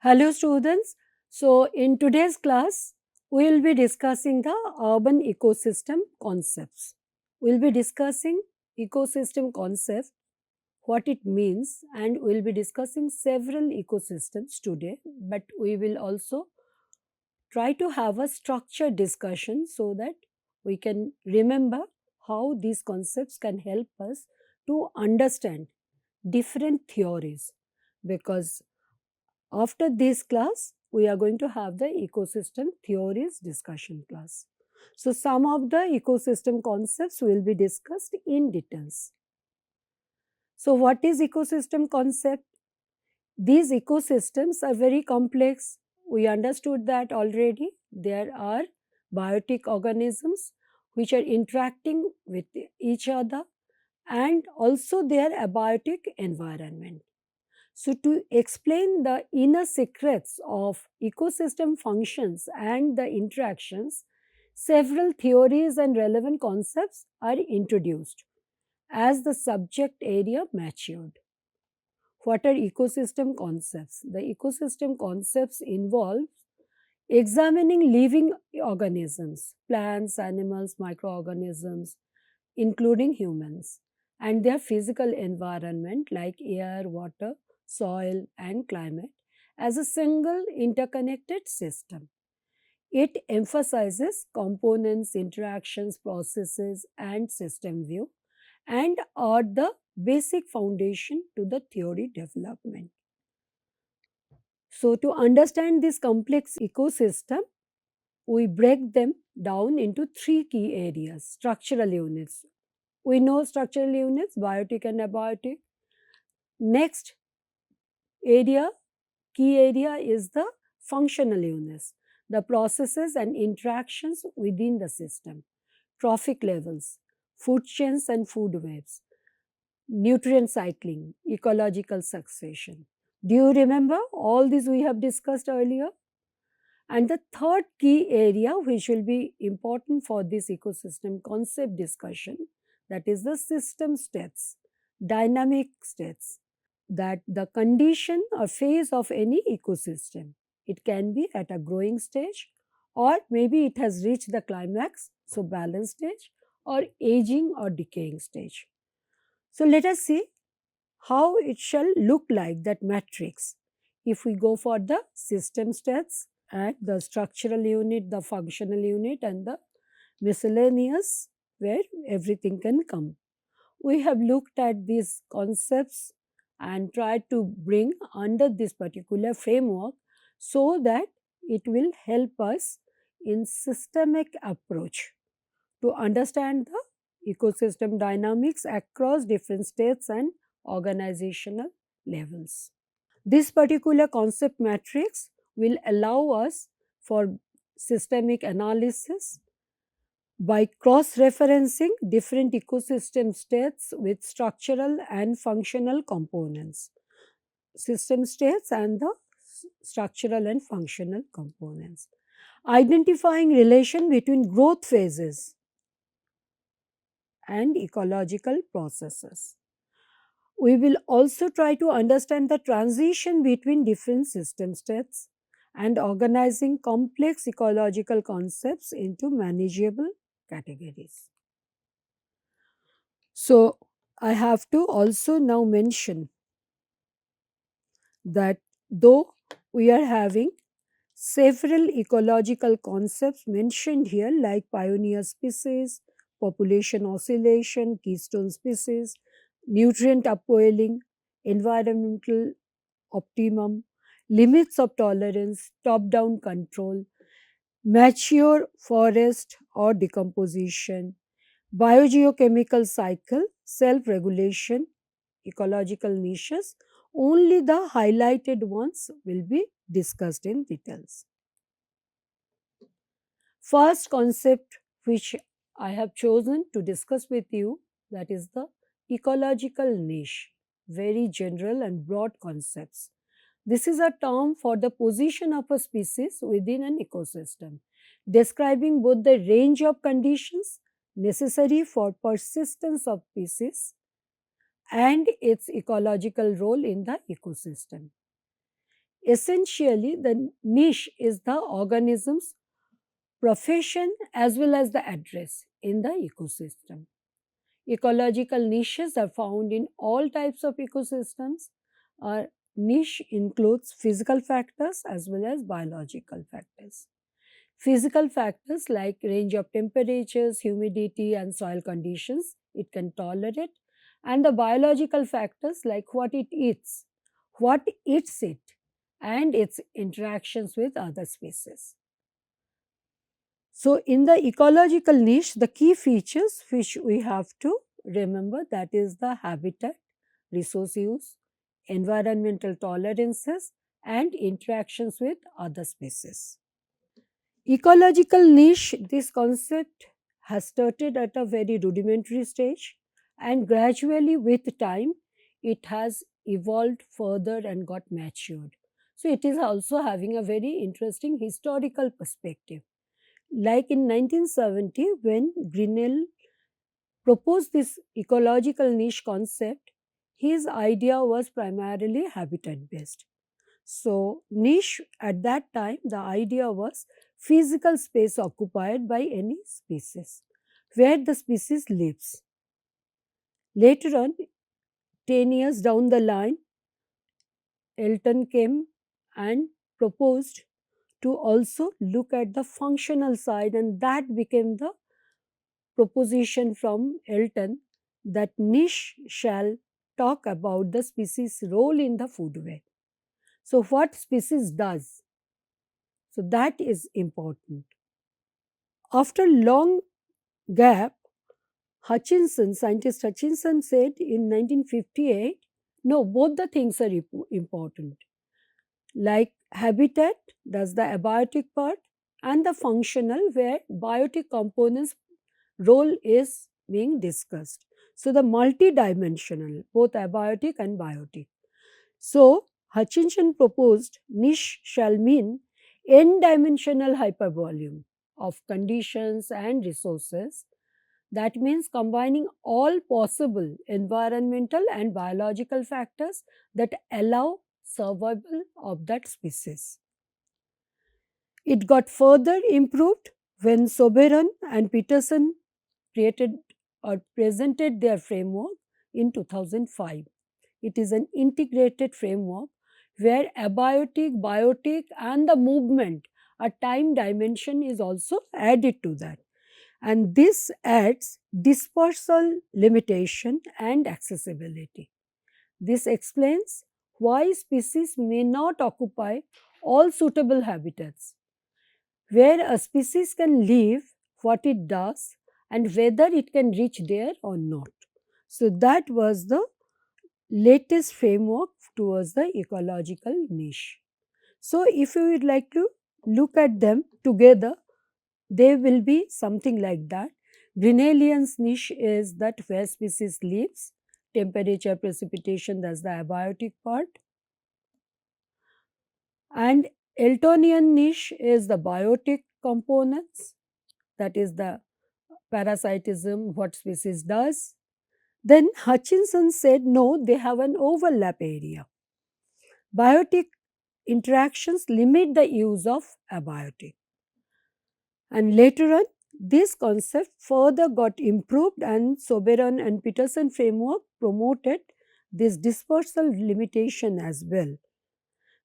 Hello students. So in today's class, we will be discussing the urban ecosystem concepts. We will be discussing ecosystem concept, what it means, and we will be discussing several ecosystems today, but we will also try to have a structured discussion so that we can remember how these concepts can help us to understand different theories, because after this class, we are going to have the ecosystem theories discussion class. So, some of the ecosystem concepts will be discussed in details. So, what is ecosystem concept? These ecosystems are very complex. We understood that already. There are biotic organisms which are interacting with each other, and also their abiotic environment. So, to explain the inner secrets of ecosystem functions and the interactions, several theories and relevant concepts are introduced as the subject area matured. What are ecosystem concepts? The ecosystem concepts involve examining living organisms, plants, animals, microorganisms, including humans, and their physical environment like air, water, soil, and climate as a single interconnected system. It emphasizes components, interactions, processes, and system view, and are the basic foundation to the theory development. So, to understand this complex ecosystem, we break them down into three key areas: structural units. We know structural units, biotic and abiotic. Next area, key area is the functional units, the processes and interactions within the system, trophic levels, food chains and food webs, nutrient cycling, ecological succession. Do you remember all these we have discussed earlier? And the third key area, which will be important for this ecosystem concept discussion, that is the system states, dynamic states, that the condition or phase of any ecosystem. It can be at a growing stage, or maybe it has reached the climax, so balance stage, or aging or decaying stage. So let us see how it shall look like, that matrix. If we go for the system states and the structural unit, the functional unit, and the miscellaneous, where everything can come. We have looked at these concepts and tried to bring under this particular framework so that it will help us in systemic approach to understand the ecosystem dynamics across different states and organizational levels. This particular concept matrix will allow us for systemic analysis by cross-referencing different ecosystem states with structural and functional components. System states and the structural and functional components. Identifying relation between growth phases and ecological processes. We will also try to understand the transition between different system states and organizing complex ecological concepts into manageable categories. So, I have to also now mention that though we are having several ecological concepts mentioned here, like pioneer species, population oscillation, keystone species, nutrient upwelling, environmental optimum, limits of tolerance, top down control, mature forest or decomposition, biogeochemical cycle, self regulation, ecological niches. Only the highlighted ones will be discussed in details. First concept which I have chosen to discuss with you, that is the ecological niche, very general and broad concepts. This is a term for the position of a species within an ecosystem, describing both the range of conditions necessary for persistence of species and its ecological role in the ecosystem. Essentially, the niche is the organism's profession as well as the address in the ecosystem. Ecological niches are found in all types of ecosystems. A niche includes physical factors as well as biological factors. Physical factors like range of temperatures, humidity, and soil conditions it can tolerate, and the biological factors like what eats it, and its interactions with other species. So, in the ecological niche, the key features which we have to remember, that is the habitat, resource use, environmental tolerances, and interactions with other species. Ecological niche, this concept has started at a very rudimentary stage, and gradually with time it has evolved further and got matured. So, it is also having a very interesting historical perspective. Like in 1970, when Grinnell proposed this ecological niche concept, his idea was primarily habitat based. So, niche at that time, the idea was physical space occupied by any species, where the species lives. Later on, 10 years down the line, Elton came and proposed to also look at the functional side, and that became the proposition from Elton, that niche shall talk about the species role in the food web. So, what species does? So, that is important. After long gap, scientist Hutchinson said in 1958, no, both the things are important. Like habitat, that's the abiotic part, and the functional, where biotic components role is being discussed. So, the multidimensional, both abiotic and biotic. So, Hutchinson proposed niche shall mean n-dimensional hypervolume of conditions and resources. That means combining all possible environmental and biological factors that allow survival of that species. It got further improved when Soberon and Peterson created or presented their framework in 2005. It is an integrated framework where abiotic, biotic, and the movement, a time dimension is also added to that. And this adds dispersal limitation and accessibility. This explains why species may not occupy all suitable habitats, where a species can live, what it does, and whether it can reach there or not. So, that was the latest framework towards the ecological niche. So, if you would like to look at them together, they will be something like that. Grinnellian's niche is that where species lives, temperature, precipitation, that's the abiotic part. And Eltonian niche is the biotic components, that is the parasitism, what species does. Then Hutchinson said no, they have an overlap area. Biotic interactions limit the use of abiotic. And later on, this concept further got improved, and Soberon and Peterson framework promoted this dispersal limitation as well.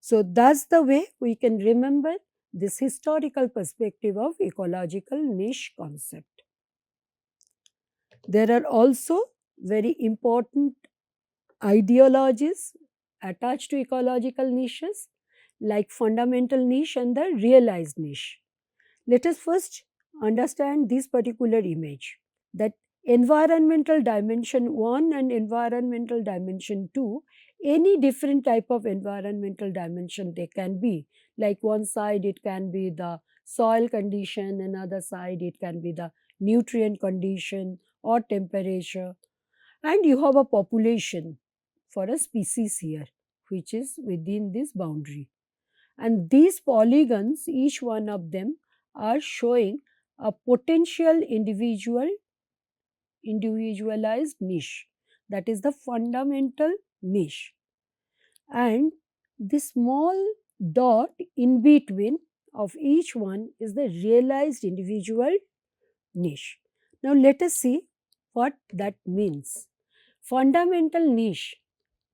So, that's the way we can remember this historical perspective of ecological niche concept. There are also very important ideologies attached to ecological niches, like fundamental niche and the realized niche. Let us first understand this particular image, that environmental dimension 1 and environmental dimension 2, any different type of environmental dimension they can be. Like one side it can be the soil condition, another side it can be the nutrient condition or temperature, and you have a population for a species here which is within this boundary. And these polygons, each one of them, are showing a potential individualized niche, that is the fundamental niche. And this small dot in between of each one is the realized individual niche. Now let us see what that means. Fundamental niche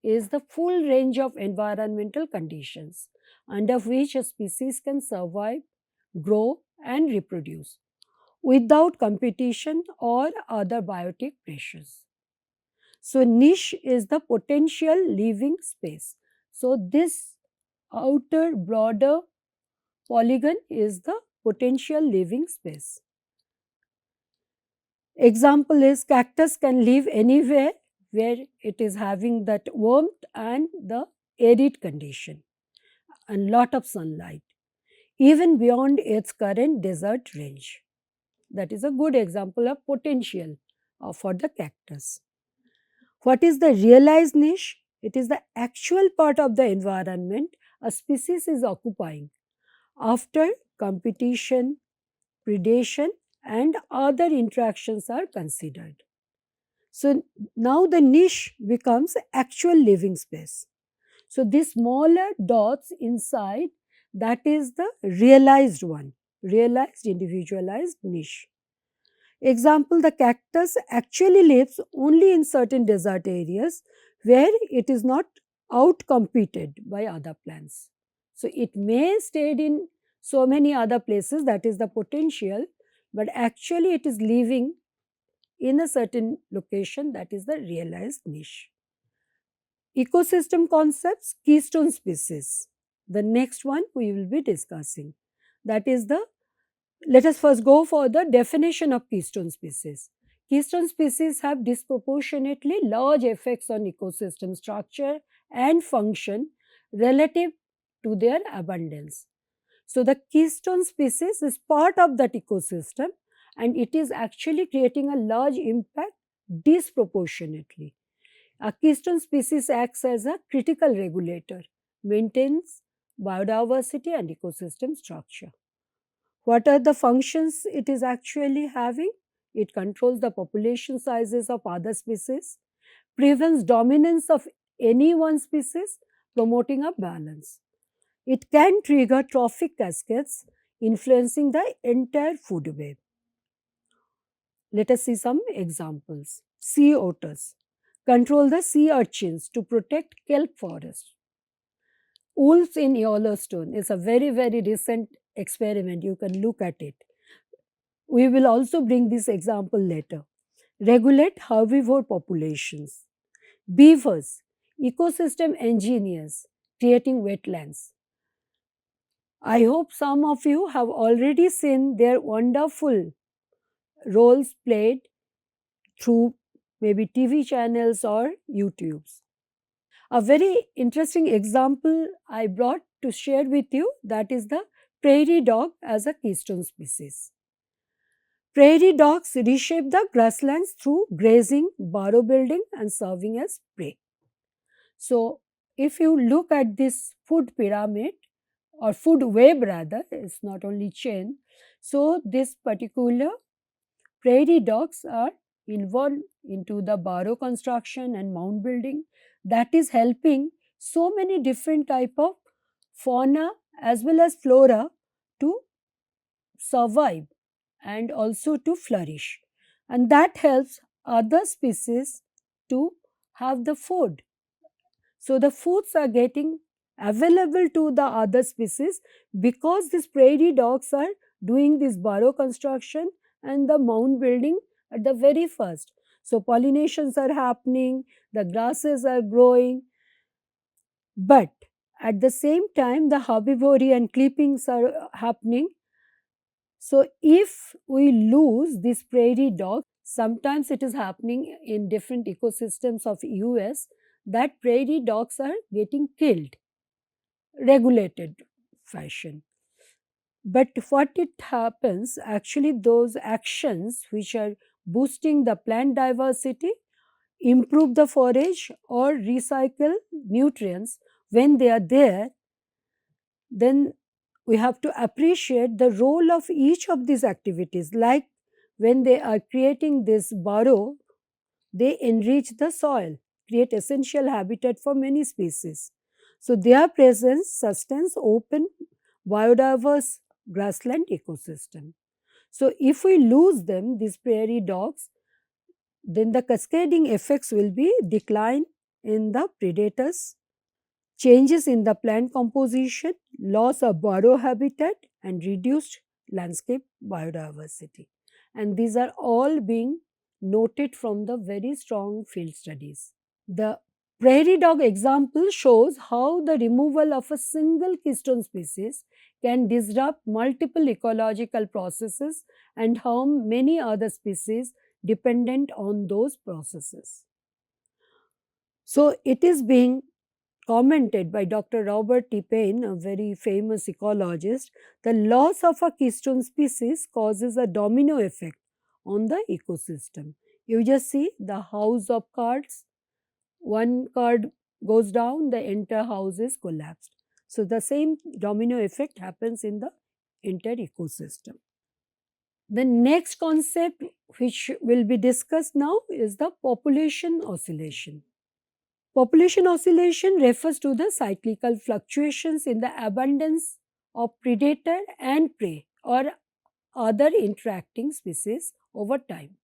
is the full range of environmental conditions under which a species can survive, grow, and reproduce without competition or other biotic pressures. So, niche is the potential living space. So, this outer broader polygon is the potential living space. Example is cactus can live anywhere where it is having that warmth and the arid condition and lot of sunlight, even beyond its current desert range. That is a good example of potential for the cactus. What is the realized niche? It is the actual part of the environment a species is occupying after competition, predation, and other interactions are considered. So now the niche becomes actual living space. So these smaller dots inside, that is the realized one, realized individualized niche. Example, the cactus actually lives only in certain desert areas where it is not outcompeted by other plants. So it may stay in so many other places, that is the potential, but actually it is living in a certain location, that is the realized niche. Ecosystem concepts, keystone species. The next one we will be discussing. That is the, let us first go for the definition of keystone species. Keystone species have disproportionately large effects on ecosystem structure and function relative to their abundance. So, the keystone species is part of that ecosystem and it is actually creating a large impact disproportionately. A keystone species acts as a critical regulator, maintains biodiversity and ecosystem structure. What are the functions it is actually having? It controls the population sizes of other species, prevents dominance of any one species, promoting a balance. It can trigger trophic cascades, influencing the entire food web. Let us see some examples. Sea otters control the sea urchins to protect kelp forest. Wolves in Yellowstone is a very, very recent experiment. You can look at it. We will also bring this example later. Regulate herbivore populations. Beavers, ecosystem engineers, creating wetlands. I hope some of you have already seen their wonderful roles played through maybe TV channels or YouTubes. A very interesting example I brought to share with you, that is the prairie dog as a keystone species. Prairie dogs reshape the grasslands through grazing, burrow building, and serving as prey. So, if you look at this food pyramid or food web rather, it's not only chain. So, this particular prairie dogs are involved into the burrow construction and mound building, that is helping so many different type of fauna as well as flora to survive and also to flourish, and that helps other species to have the food. So the foods are getting available to the other species because these prairie dogs are doing this burrow construction and the mound building at the very first. So pollinations are happening, the grasses are growing, but at the same time the herbivory and clippings are happening. So if we lose this prairie dog, sometimes it is happening in different ecosystems of US that prairie dogs are getting killed, regulated fashion. But what it happens, actually those actions which are boosting the plant diversity, improve the forage or recycle nutrients, when they are there, then we have to appreciate the role of each of these activities. Like when they are creating this burrow, they enrich the soil, create essential habitat for many species. So their presence sustains open biodiverse grassland ecosystem. So if we lose them, these prairie dogs, then the cascading effects will be decline in the predators, changes in the plant composition, loss of burrow habitat, and reduced landscape biodiversity. And these are all being noted from the very strong field studies. The prairie dog example shows how the removal of a single keystone species can disrupt multiple ecological processes and harm many other species dependent on those processes. So, it is being commented by Dr. Robert T. Payne, a very famous ecologist, the loss of a keystone species causes a domino effect on the ecosystem. You just see the house of cards, one card goes down, the entire house is collapsed. So, the same domino effect happens in the entire ecosystem. The next concept which will be discussed now is the population oscillation. Population oscillation refers to the cyclical fluctuations in the abundance of predator and prey or other interacting species over time.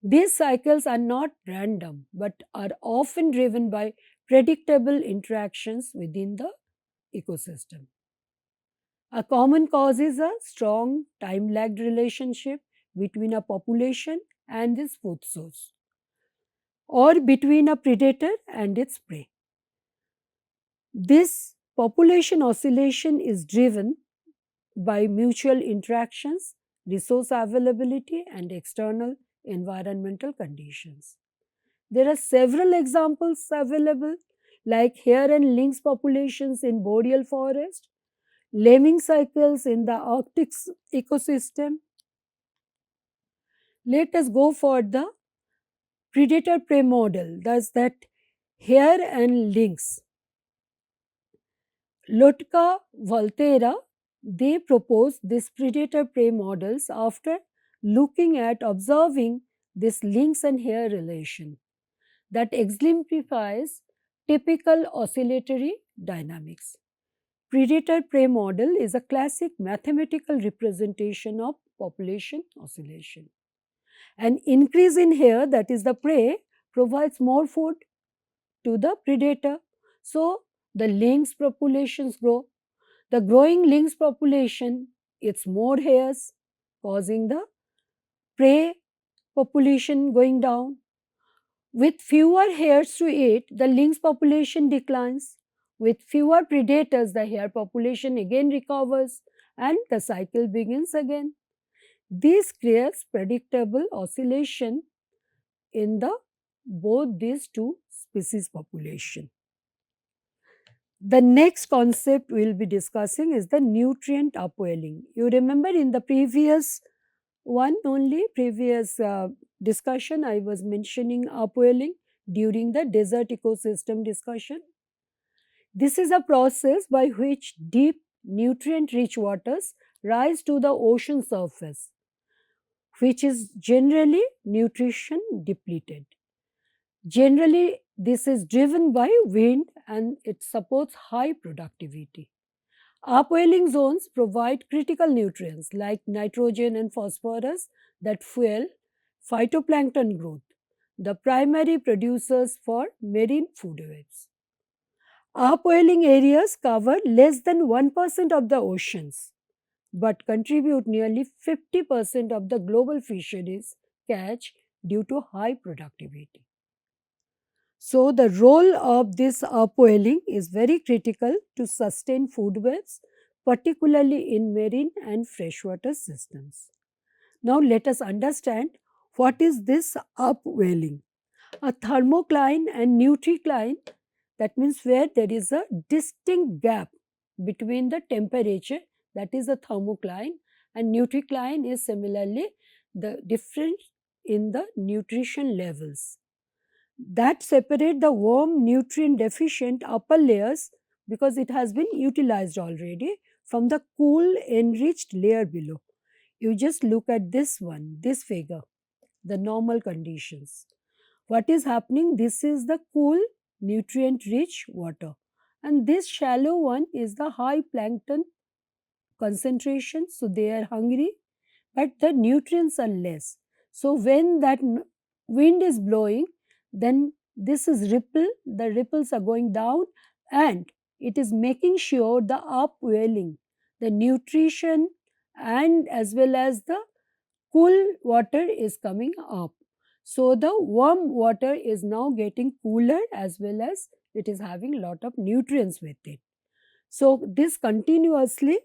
These cycles are not random but are often driven by predictable interactions within the ecosystem. A common cause is a strong time lagged relationship between a population and its food source, or between a predator and its prey. This population oscillation is driven by mutual interactions, resource availability, and external environmental conditions. There are several examples available, like hare and lynx populations in boreal forest, lemming cycles in the Arctic ecosystem. Let us go for the predator prey model, thus that hare and lynx. Lotka Volterra, they proposed these predator prey models after looking at observing this lynx and hare relation that exemplifies typical oscillatory dynamics. Predator prey model is a classic mathematical representation of population oscillation. An increase in hare, that is the prey, provides more food to the predator. So the lynx populations grow. The growing lynx population, it's more hares, causing the prey population going down. With fewer hares to eat, the lynx population declines. With fewer predators, the hare population again recovers and the cycle begins again. This creates predictable oscillation in the both these two species population. The next concept we will be discussing is the nutrient upwelling. You remember in the previous previous discussion, I was mentioning upwelling during the desert ecosystem discussion. This is a process by which deep nutrient rich waters rise to the ocean surface, which is generally nutrition depleted. Generally, this is driven by wind and it supports high productivity. Upwelling zones provide critical nutrients like nitrogen and phosphorus that fuel phytoplankton growth, the primary producers for marine food webs. Upwelling areas cover less than 1% of the oceans but contribute nearly 50% of the global fisheries catch due to high productivity. So, the role of this upwelling is very critical to sustain food webs, particularly in marine and freshwater systems. Now, let us understand what is this upwelling. A thermocline and nutricline, that means where there is a distinct gap between the temperature, that is a thermocline, and nutricline is similarly the difference in the nutrition levels that separate the warm nutrient deficient upper layers because it has been utilized already from the cool enriched layer below. You just look at this one, this figure, the normal conditions. What is happening? This is the cool nutrient rich water and this shallow one is the high plankton concentration, so they are hungry, but the nutrients are less. So when that wind is blowing, then this is ripple, the ripples are going down, and it is making sure the upwelling, the nutrition and as well as the cool water is coming up. So the warm water is now getting cooler as well as it is having a lot of nutrients with it. So this continuously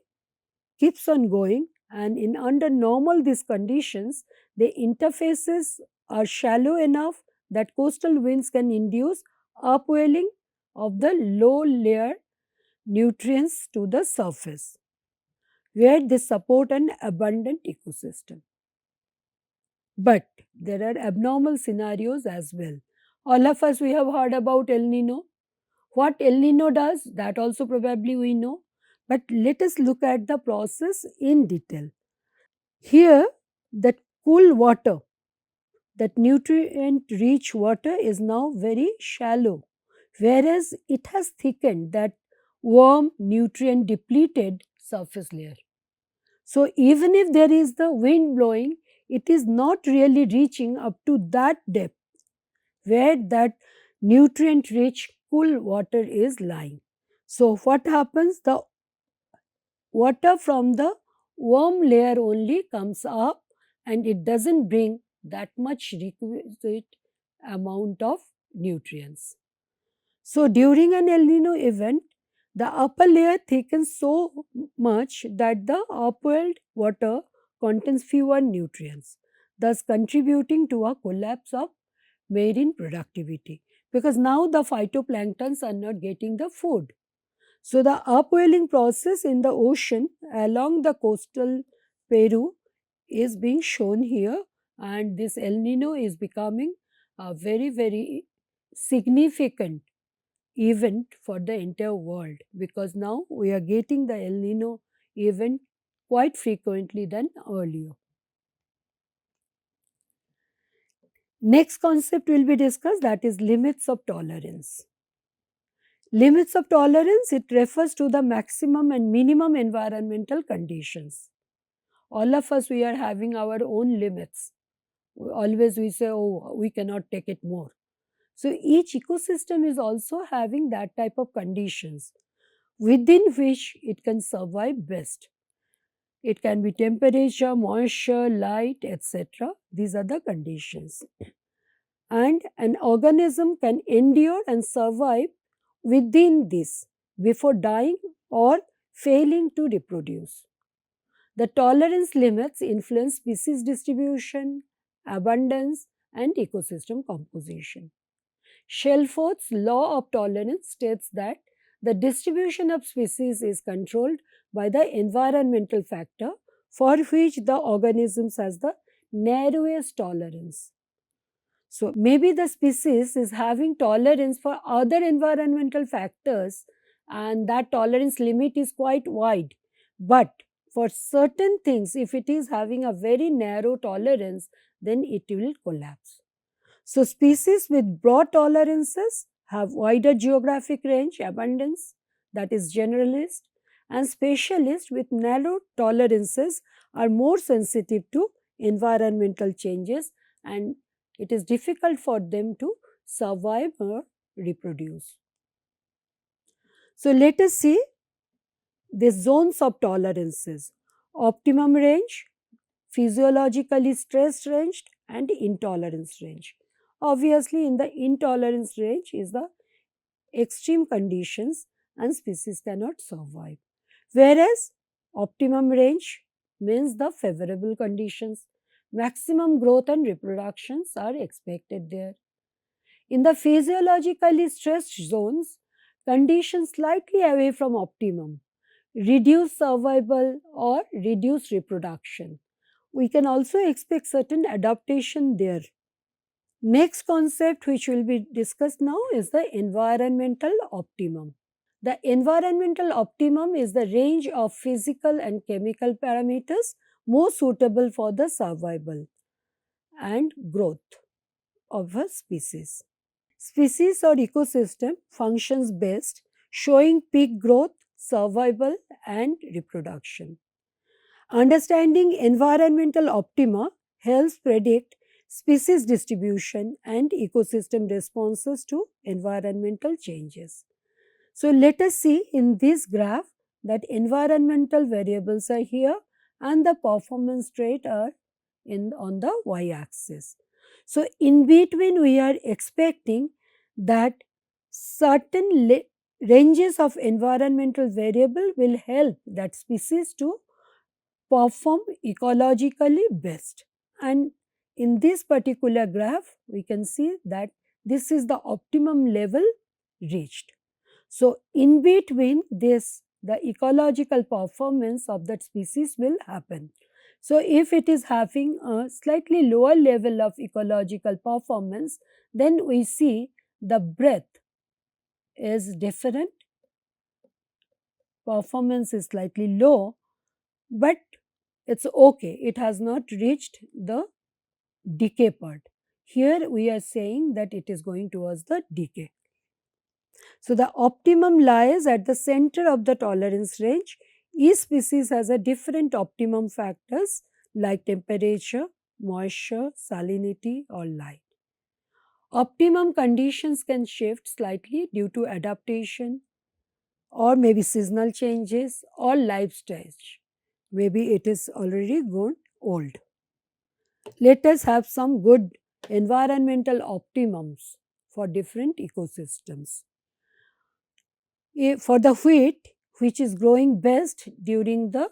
keeps on going, and in under normal these conditions the interfaces are shallow enough that coastal winds can induce upwelling of the low layer nutrients to the surface, where they support an abundant ecosystem. But there are abnormal scenarios as well. All of us, we have heard about El Nino. What El Nino does, that also probably we know. But let us look at the process in detail. Here, that cool water, that nutrient rich water is now very shallow, whereas it has thickened that warm, nutrient depleted surface layer. So, even if there is the wind blowing, it is not really reaching up to that depth where that nutrient rich cool water is lying. So, what happens? The water from the warm layer only comes up, and it doesn't bring that much requisite amount of nutrients. So, during an El Nino event, the upper layer thickens so much that the upwelled water contains fewer nutrients, thus contributing to a collapse of marine productivity, because now the phytoplanktons are not getting the food. So, the upwelling process in the ocean along the coastal Peru is being shown here, and this El Nino is becoming a very, very significant event for the entire world, because now we are getting the El Nino event quite frequently than earlier. Next concept will be discussed, that is limits of tolerance. Limits of tolerance, it refers to the maximum and minimum environmental conditions. All of us, we are having our own limits. Always we say, oh, we cannot take it more. So each ecosystem is also having that type of conditions within which it can survive best. It can be temperature, moisture, light, etc. These are the conditions. And an organism can endure and survive within this before dying or failing to reproduce. The tolerance limits influence species distribution, abundance, and ecosystem composition. Shelforth's law of tolerance states that the distribution of species is controlled by the environmental factor for which the organisms has the narrowest tolerance. So, maybe the species is having tolerance for other environmental factors, and that tolerance limit is quite wide. But for certain things, if it is having a very narrow tolerance, then it will collapse. So, species with broad tolerances have wider geographic range, abundance, that is generalist, and specialists with narrow tolerances are more sensitive to environmental changes, and it is difficult for them to survive or reproduce. So, let us see the zones of tolerances: optimum range, physiologically stressed range, and intolerance range. Obviously, in the intolerance range is the extreme conditions and species cannot survive. Whereas optimum range means the favorable conditions, maximum growth and reproductions are expected there. In the physiologically stressed zones, conditions slightly away from optimum, reduced survival or reduced reproduction. We can also expect certain adaptation there. Next concept which will be discussed now is the environmental optimum. The environmental optimum is the range of physical and chemical parameters most suitable for the survival and growth of a species. Species or ecosystem functions best showing peak growth, survival, and reproduction. Understanding environmental optima helps predict species distribution and ecosystem responses to environmental changes. So let us see in this graph that environmental variables are here and the performance rate are on the y-axis. So in between we are expecting that certain ranges of environmental variable will help that species to perform ecologically best. And in this particular graph we can see that this is the optimum level reached. So, in between this, the ecological performance of that species will happen. So, if it is having a slightly lower level of ecological performance, then we see the breadth is different, performance is slightly low, but it's okay, it has not reached the decay part. Here we are saying that it is going towards the decay. So, the optimum lies at the center of the tolerance range. Each species has a different optimum factors like temperature, moisture, salinity or light. Optimum conditions can shift slightly due to adaptation or maybe seasonal changes or life stage. Maybe it is already grown old. Let us have some good environmental optimums for different ecosystems. For the wheat, which is growing best during the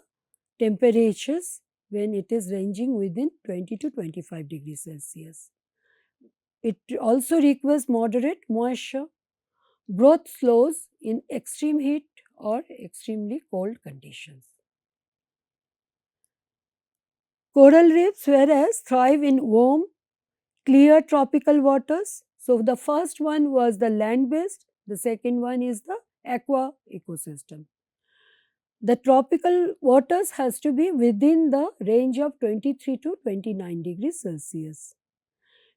temperatures when it is ranging within 20 to 25 degrees Celsius. It also requires moderate moisture. Growth slows in extreme heat or extremely cold conditions. Coral reefs, whereas, thrive in warm, clear tropical waters. So, the first one was the land based, the second one is the aqua ecosystem. The tropical waters has to be within the range of 23 to 29 degrees Celsius.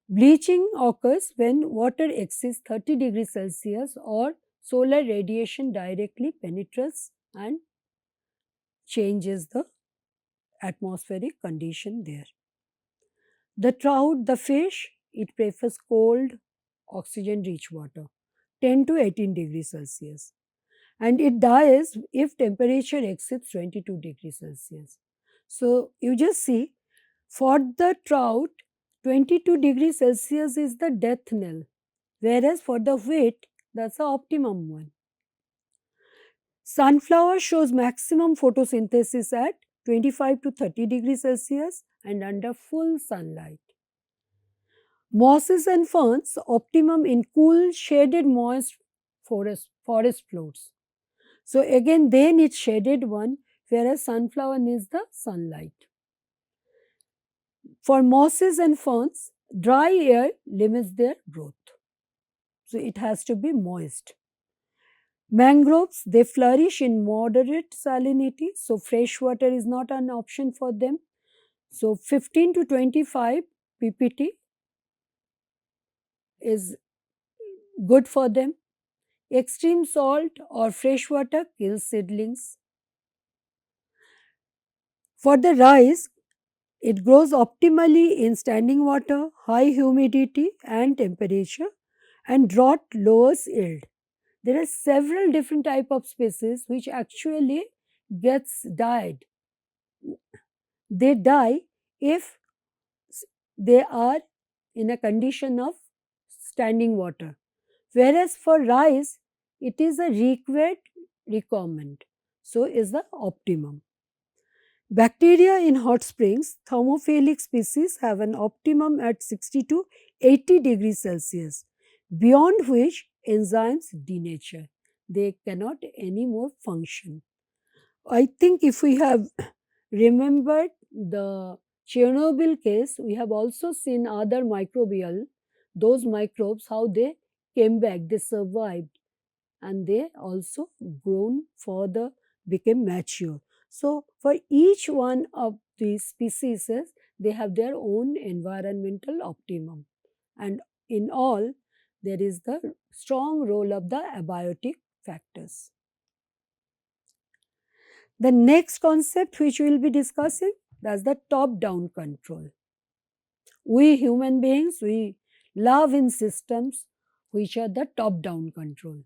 Bleaching occurs when water exceeds 30 degrees Celsius or solar radiation directly penetrates and changes the atmospheric condition there. The trout, the fish, it prefers cold, oxygen rich water, 10 to 18 degrees Celsius, and it dies if temperature exceeds 22 degrees Celsius. So, you just see for the trout 22 degrees Celsius is the death knell, whereas for the wheat that's the optimum one. Sunflower shows maximum photosynthesis at 25 to 30 degrees Celsius and under full sunlight. Mosses and ferns optimum in cool, shaded, moist forest floors. So again they need shaded one, whereas sunflower needs the sunlight. For mosses and ferns, dry air limits their growth. So it has to be moist. Mangroves, they flourish in moderate salinity, so fresh water is not an option for them. So 15 to 25 ppt is good for them. Extreme salt or fresh water kills seedlings. For the rice, it grows optimally in standing water, high humidity and temperature, and drought lowers yield. There are several different type of species which actually gets died. They die if they are in a condition of standing water. Whereas for rice, it is a required requirement. So is the optimum. Bacteria in hot springs, thermophilic species have an optimum at 60 to 80 degrees Celsius, beyond which enzymes denature. They cannot anymore function. I think if we have remembered the Chernobyl case, we have also seen other microbial, those microbes, how they came back, they survived and they also grown further, became mature. So, for each one of these species, they have their own environmental optimum, and in all, there is the strong role of the abiotic factors. The next concept which we will be discussing, that's the top-down control. We human beings, we love in systems which are the top-down control.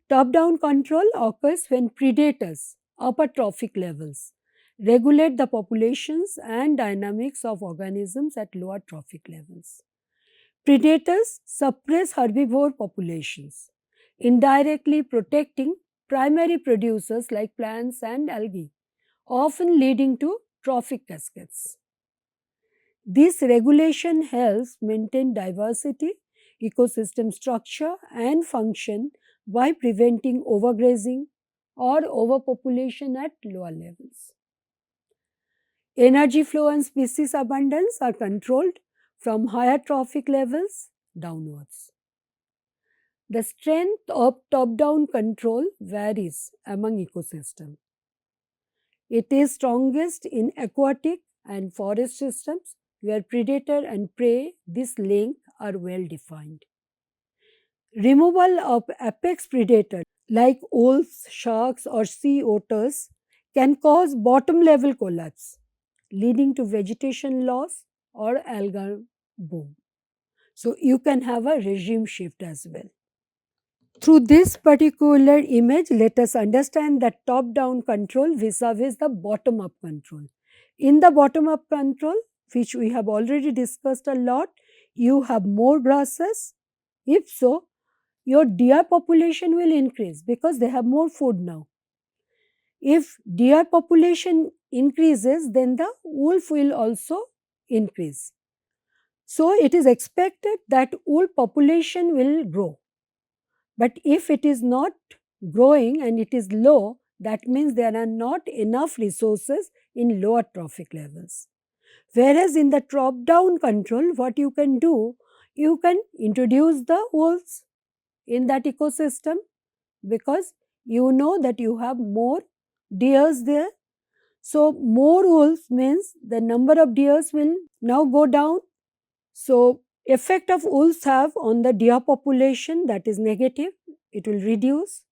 Top-down control occurs when predators, upper trophic levels, regulate the populations and dynamics of organisms at lower trophic levels. Predators suppress herbivore populations, indirectly protecting primary producers like plants and algae, often leading to trophic cascades. This regulation helps maintain diversity, ecosystem structure and function by preventing overgrazing or overpopulation at lower levels. Energy flow and species abundance are controlled from higher trophic levels downwards. The strength of top-down control varies among ecosystems. It is strongest in aquatic and forest systems where predator and prey, this link are well defined. Removal of apex predators like wolves, sharks or sea otters can cause bottom level collapse, leading to vegetation loss or algal bloom. So you can have a regime shift as well. Through this particular image, let us understand that top-down control vis-a-vis the bottom-up control. In the bottom-up control, which we have already discussed a lot, you have more grasses. If so, your deer population will increase because they have more food now. If deer population increases, then the wolf will also increase. So, it is expected that wolf population will grow. But if it is not growing and it is low, that means there are not enough resources in lower trophic levels. Whereas in the top-down control, what you can do, you can introduce the wolves in that ecosystem because you know that you have more deers there. So, more wolves means the number of deers will now go down. So, effect of wolves have on the deer population, that is negative, it will reduce.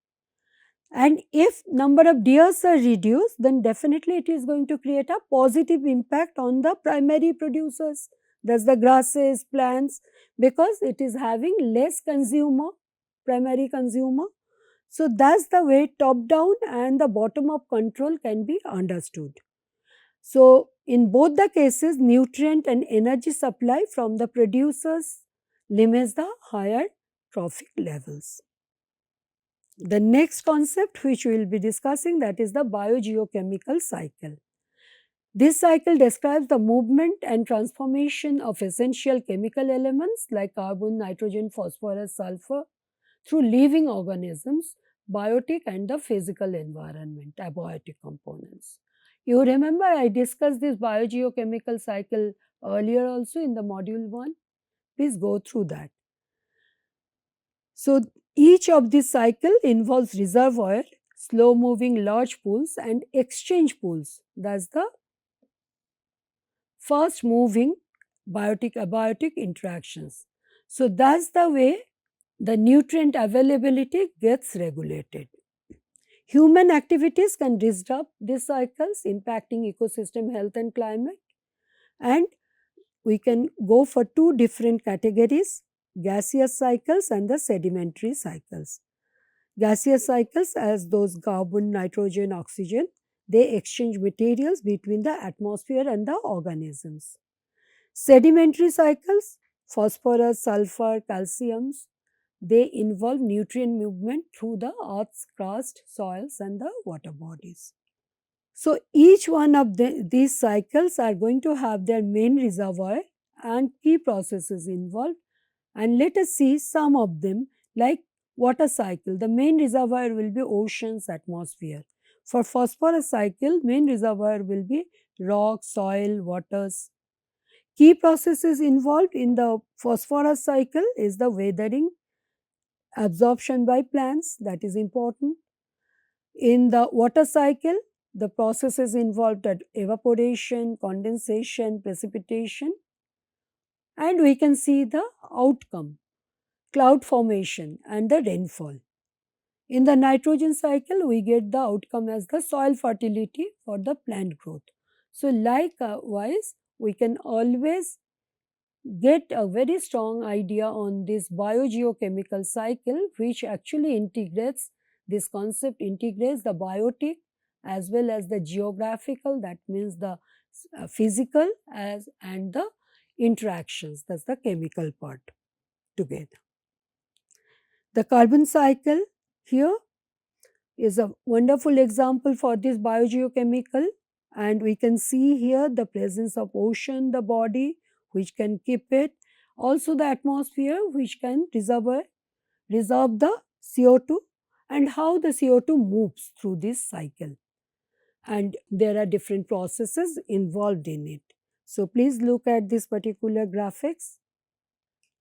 And if number of deers are reduced, then definitely it is going to create a positive impact on the primary producers, that's the grasses, plants, because it is having less consumer, primary consumer. So, that's the way top down and the bottom up control can be understood. So, in both the cases, nutrient and energy supply from the producers limits the higher trophic levels. The next concept which we will be discussing, that is the biogeochemical cycle. This cycle describes the movement and transformation of essential chemical elements like carbon, nitrogen, phosphorus, sulfur through living organisms, biotic and the physical environment, abiotic components. You remember I discussed this biogeochemical cycle earlier also in the module 1. Please go through that. So, each of this cycle involves reservoir, slow moving large pools and exchange pools. That is the fast moving biotic abiotic interactions. So, that is the way the nutrient availability gets regulated. Human activities can disrupt these cycles, impacting ecosystem health and climate. And we can go for two different categories, gaseous cycles and the sedimentary cycles. Gaseous cycles, as those carbon, nitrogen, oxygen, they exchange materials between the atmosphere and the organisms. Sedimentary cycles, phosphorus, sulfur, calciums, they involve nutrient movement through the earth's crust, soils and the water bodies. So, each one of these cycles are going to have their main reservoir and key processes involved, and let us see some of them like water cycle. The main reservoir will be oceans, atmosphere. For phosphorus cycle, main reservoir will be rock, soil, waters. Key processes involved in the phosphorus cycle is the weathering, absorption by plants, that is important. In the water cycle, the processes involved at evaporation, condensation, precipitation, and we can see the outcome, cloud formation and the rainfall. In the nitrogen cycle, we get the outcome as the soil fertility for the plant growth. So, likewise, we can always get a very strong idea on this biogeochemical cycle, which actually integrates this concept, integrates the biotic as well as the geographical, that means the physical as and the interactions, that's the chemical part together. The carbon cycle here is a wonderful example for this biogeochemical, and we can see here the presence of ocean, the body which can keep it, also the atmosphere which can reserve the CO2, and how the CO2 moves through this cycle, and there are different processes involved in it. So, please look at this particular graphics.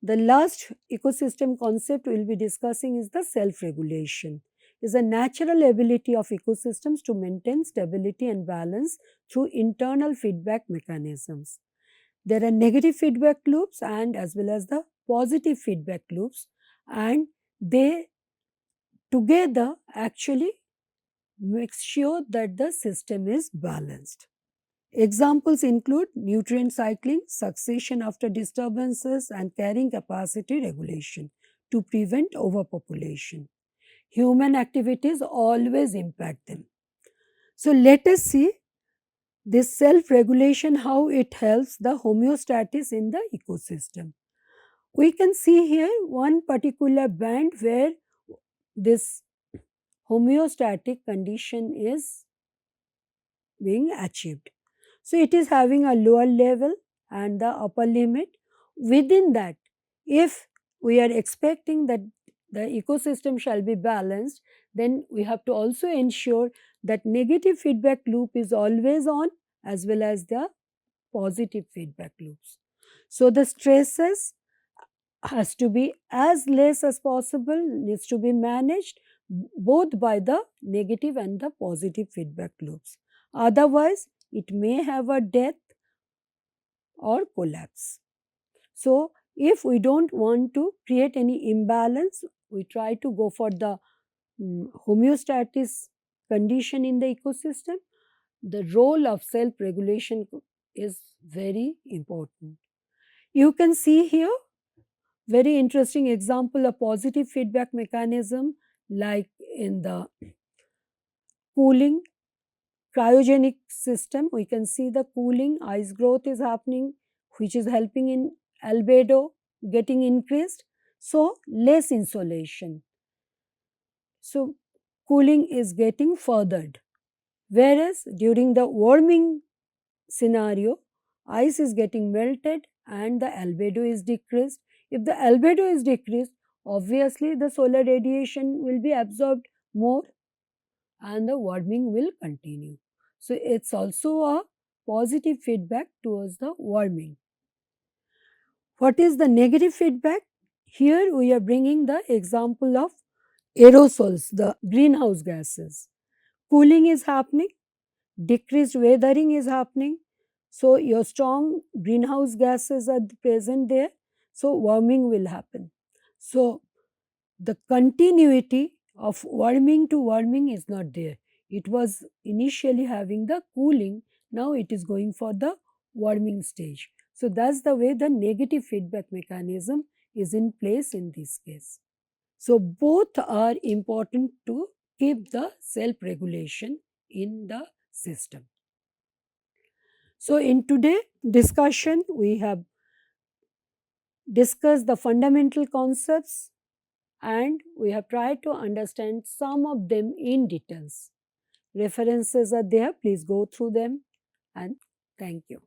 The last ecosystem concept we will be discussing is the self-regulation. Is a natural ability of ecosystems to maintain stability and balance through internal feedback mechanisms. There are negative feedback loops and as well as the positive feedback loops, and they together actually make sure that the system is balanced. Examples include nutrient cycling, succession after disturbances, and carrying capacity regulation to prevent overpopulation. Human activities always impact them. So, let us see this self regulation, how it helps the homeostasis in the ecosystem. We can see here one particular band where this homeostatic condition is being achieved. So, it is having a lower level and the upper limit. Within that, if we are expecting that the ecosystem shall be balanced, then we have to also ensure that negative feedback loop is always on as well as the positive feedback loops. So, the stresses has to be as less as possible, needs to be managed both by the negative and the positive feedback loops. Otherwise, it may have a death or collapse. So, if we do not want to create any imbalance, we try to go for the homeostasis condition in the ecosystem. The role of self-regulation is very important. You can see here very interesting example of positive feedback mechanism, like in the cooling cryogenic system. We can see the cooling, ice growth is happening, which is helping in albedo getting increased. So, less insolation. So, cooling is getting furthered. Whereas, during the warming scenario, ice is getting melted and the albedo is decreased. If the albedo is decreased, obviously the solar radiation will be absorbed more and the warming will continue. So, it is also a positive feedback towards the warming. What is the negative feedback? Here we are bringing the example of aerosols, the greenhouse gases. Cooling is happening, decreased weathering is happening. So, your strong greenhouse gases are present there. So, warming will happen. So, the continuity of warming to warming is not there. It was initially having the cooling, now it is going for the warming stage. So, that is the way the negative feedback mechanism is in place in this case. So, both are important to keep the self-regulation in the system. So, in today's discussion, we have discussed the fundamental concepts and we have tried to understand some of them in details. References are there, please go through them, and thank you.